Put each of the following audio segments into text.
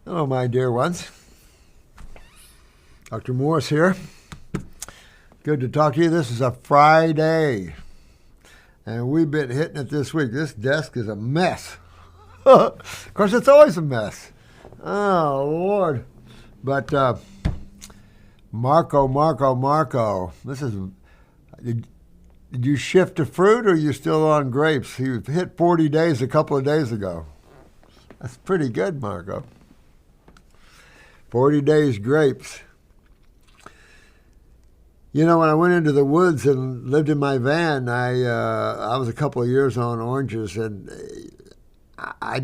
Hello, my dear ones. Dr. Morse here. Good to talk to you. This is a Friday, and we've been hitting it this week. This desk is a mess. Of course, it's always a mess. Oh, Lord. But Marco. Did you shift to fruit, or are you still on grapes? You hit 40 days a couple of days ago. That's pretty good, Marco. 40 days grapes. You know, when I went into the woods and lived in my van, I was a couple of years on oranges, and I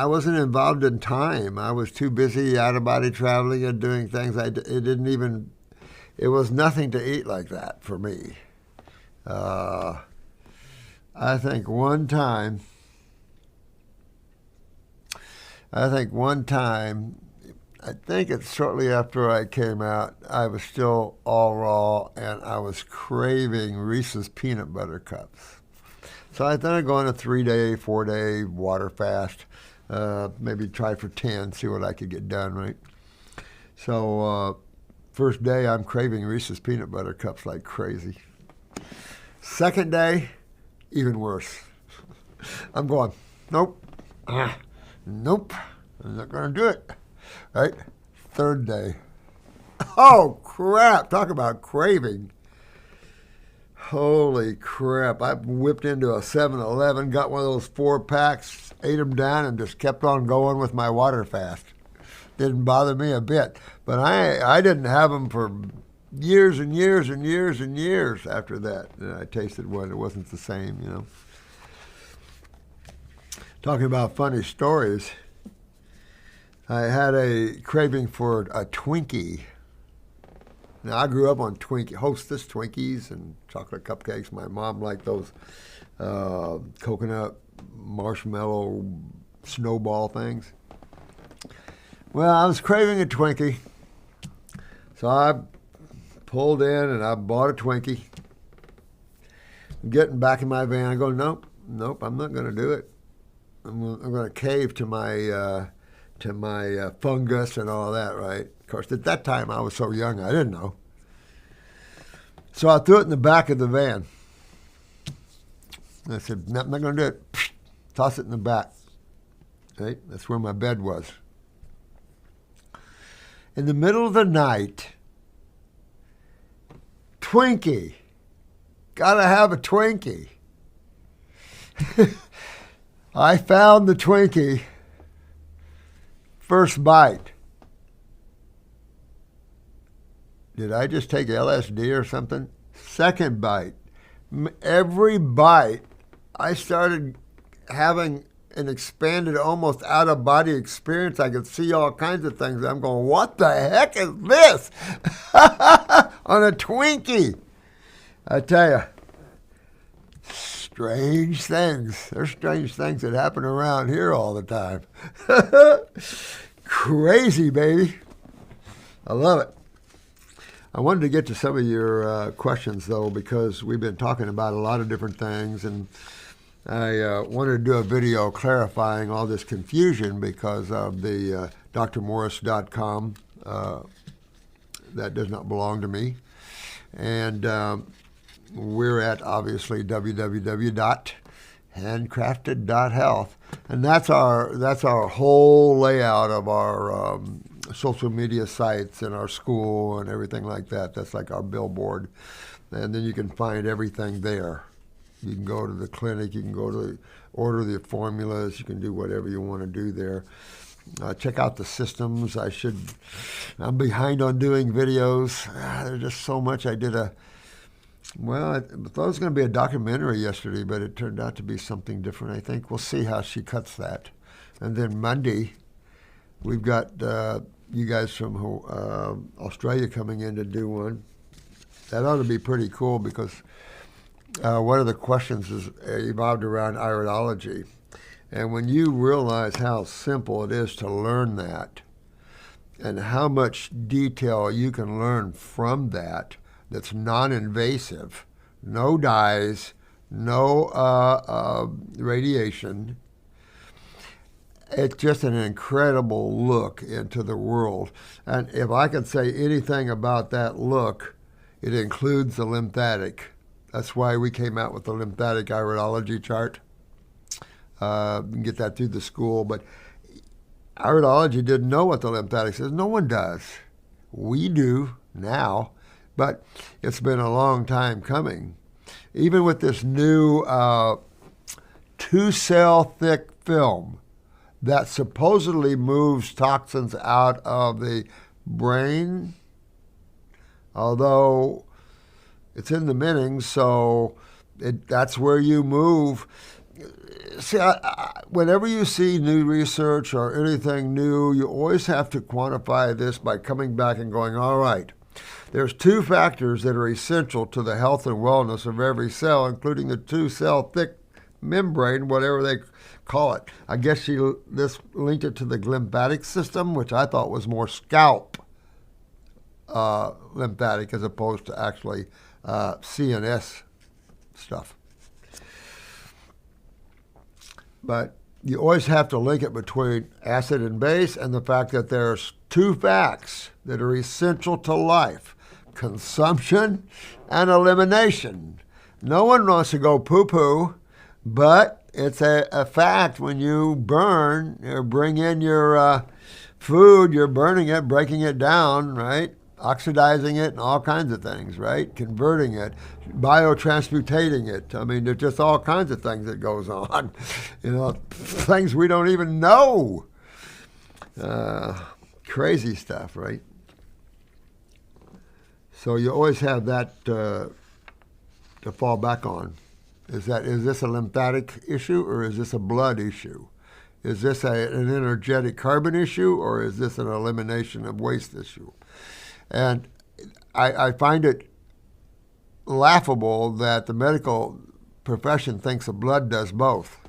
wasn't involved in time. I was too busy out of body traveling and doing things. It was nothing to eat like that for me. I think one time, I think it's shortly after I came out, I was still all raw, and I was craving Reese's peanut butter cups. So I thought I'd go on a 3-day, 4-day water fast, maybe try for 10, see what I could get done, right? So first day, I'm craving Reese's peanut butter cups like crazy. Second day, even worse. I'm going, nope, nope, I'm not going to do it. Right? Third day. Oh, crap. Talk about craving. Holy crap. I whipped into a 7-Eleven, got one of those 4-packs, ate them down, and just kept on going with my water fast. Didn't bother me a bit. But I didn't have them for years and years and years and years after that. And I tasted one. It wasn't the same, you know. Talking about funny stories. I had a craving for a Twinkie. Now, I grew up on Hostess Twinkies and chocolate cupcakes. My mom liked those coconut marshmallow snowball things. Well, I was craving a Twinkie, so I pulled in and I bought a Twinkie. Getting back in my van, I go, nope, I'm not going to do it. I'm going to cave to my fungus and all that, right? Of course, at that time, I was so young, I didn't know. So I threw it in the back of the van. I said, no, I'm not going to do it. Toss it in the back. Right? That's where my bed was. In the middle of the night, Twinkie. Gotta have a Twinkie. I found the Twinkie. First bite. Did I just take LSD or something? Second bite. Every bite, I started having an expanded, almost out-of-body experience. I could see all kinds of things. I'm going, what the heck is this? On a Twinkie. I tell you, strange things. There's strange things that happen around here all the time. Crazy, baby. I love it. I wanted to get to some of your questions, though, because we've been talking about a lot of different things, and I wanted to do a video clarifying all this confusion because of the drmorris.com. That does not belong to me. And we're at, obviously, www.handcrafted.health. And that's our whole layout of our social media sites and our school and everything like that. That's like our billboard. And then you can find everything there. You can go to the clinic. You can go to order the formulas. You can do whatever you want to do there. Check out the systems. I'm behind on doing videos. There's just so much. I thought it was going to be a documentary yesterday, but it turned out to be something different. I think we'll see how she cuts that. And then Monday, we've got you guys from Australia coming in to do one. That ought to be pretty cool because one of the questions is evolved around iridology. And when you realize how simple it is to learn that and how much detail you can learn from that's non-invasive, no dyes, no radiation, it's just an incredible look into the world. And if I could say anything about that look, it includes the lymphatic. That's why we came out with the lymphatic iridology chart. You can get that through the school, but iridology didn't know what the lymphatic is. No one does. We do now, but it's been a long time coming. Even with this new 2-cell thick film that supposedly moves toxins out of the brain, although it's in the minnings, so that's where you move. See, whenever you see new research or anything new, you always have to quantify this by coming back and going, all right, there's 2 factors that are essential to the health and wellness of every cell, including the 2-cell thick membrane, whatever they call it. I guess this linked it to the lymphatic system, which I thought was more scalp lymphatic as opposed to actually CNS stuff. But you always have to link it between acid and base and the fact that there's 2 facts that are essential to life: consumption and elimination. No one wants to go poo-poo, but it's a fact. When you burn or bring in your food, you're burning it, breaking it down, right? Oxidizing it and all kinds of things, right? Converting it, biotransmutating it. I mean, there's just all kinds of things that goes on. Things we don't even know. Crazy stuff, right? So you always have that to fall back on. Is this a lymphatic issue or is this a blood issue? Is this an energetic carbon issue or is this an elimination of waste issue? And I find it laughable that the medical profession thinks the blood does both.